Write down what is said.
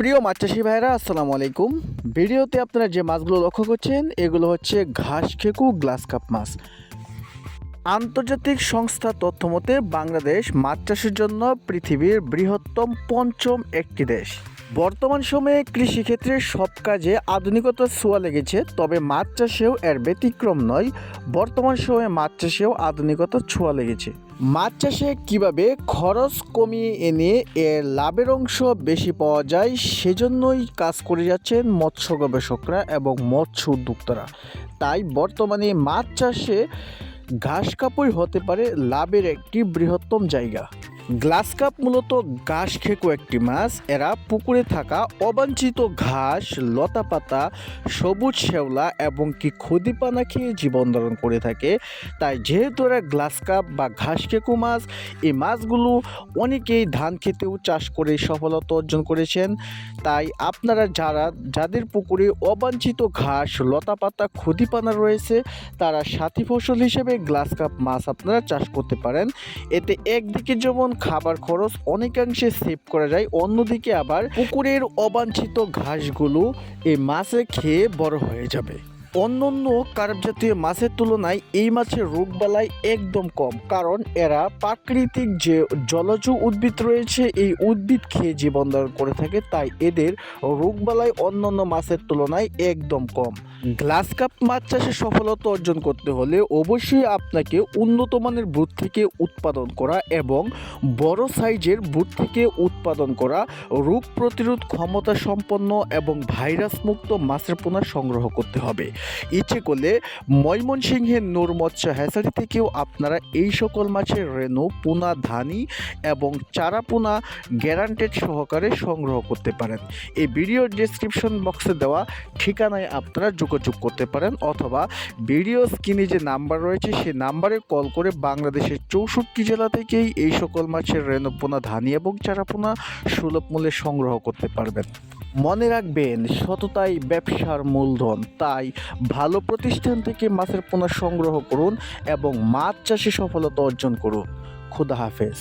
প্রিয় মাছ চাষি ভাইরা আসসালামু আলাইকুম। ভিডিওতে আপনারা যে মাছগুলো লক্ষ্য করছেন এগুলো হচ্ছে ঘাস খেকু গ্লাস কাপ মাছ। আন্তর্জাতিক সংস্থা তথ্য মতে বাংলাদেশ মাছ চাষের জন্য পৃথিবীর বৃহত্তম পঞ্চম একটি দেশ। বর্তমান সময়ে কৃষিক্ষেত্রে সব কাজে আধুনিকতার ছোঁয়া লেগেছে, তবে মাছ চাষেও এর ব্যতিক্রম নয়। বর্তমান সময়ে মাছ চাষেও আধুনিকতার ছোঁয়া লেগেছে। মাছ চাষে কীভাবে খরচ কমিয়ে এনে এর লাভের অংশ বেশি পাওয়া যায় সেজন্যই কাজ করে যাচ্ছেন মৎস্য গবেষকরা এবং মৎস্য উদ্যোক্তারা। তাই বর্তমানে মাছ চাষে ঘাস কাপই হতে পারে লাভের একটি বৃহত্তম জায়গা। গ্লাস কাপ মূলত ঘাস খেকো একটি মাছ। এরা পুকুরে থাকা অবাঞ্ছিত ঘাস, লতাপাতা, সবুজ শ্যাওলা এবং ক্ষুদিপানা খেয়ে জীবন ধারণ করে থাকে। তাই যেহেতু এরা গ্লাস কাপ বা ঘাস খেকো মাছ, এই মাছগুলো অনেকেই ধান খেতেও চাষ করে সফলতা অর্জন করেছেন। তাই আপনারা যাদের পুকুরে অবাঞ্ছিত ঘাস, লতাপাতা, ক্ষুদিপানা রয়েছে তারা সাথী ফসল হিসেবে গ্লাস কাপ মাছ আপনারা চাষ করতে পারেন। এতে একদিকে যেমন খাবার খরচ অনেকাংশে সেভ করা যায়, অন্যদিকে আবার পুকুরের অবাঞ্ছিত ঘাসগুলো এই মাছে খেয়ে বড় হয়ে যাবে। অন্যান্য কার্প জাতীয় মাছের তুলনায় এই মাছের রোগবালাই একদম কম, কারণ এরা প্রাকৃতিক যে জলজ উদ্ভিদ রয়েছে এই উদ্ভিদ খেয়ে জীবন ধারণ করে থাকে। তাই এদের রোগবালাই অন্যান্য মাছের তুলনায় একদম কম। গ্লাস কাপ মাছ চাষে সফলতা অর্জন করতে হলে অবশ্যই আপনাকে উন্নত মানের বুট থেকে উৎপাদন করা এবং বড় সাইজের বুট থেকে উৎপাদন করা রোগ প্রতিরোধ ক্ষমতা সম্পন্ন এবং ভাইরাস মুক্ত মাছের পোনা সংগ্রহ করতে হবে। ইচ্ছে করলে ময়মনসিংহের নূর মৎস্য হ্যাচারি থেকেও আপনারা এই সকল মাছের রেণু, পোনা, ধানি এবং চারা পোনা গ্যারান্টেড সহকারে সংগ্রহ করতে পারেন। এই ভিডিওর ডেসক্রিপশন বক্সে দেওয়া ঠিকানায় আপনারা যোগাযোগ করতে পারেন, অথবা ভিডিও স্ক্রিনে যে নাম্বার রয়েছে সেই নাম্বারে কল করে বাংলাদেশের 64 জেলা থেকেই এই সকল মাছের রেণু, পোনা, ধানি এবং চারা পোনা সুলভ মূল্যে সংগ্রহ করতে পারবেন। মনে রাখবেন, সততাই ব্যবসার মূলধন। তাই ভালো প্রতিষ্ঠান থেকে মাছের পোনা সংগ্রহ করুন এবং মাছ চাষে সফলতা অর্জন করুন। খুদা হাফেজ।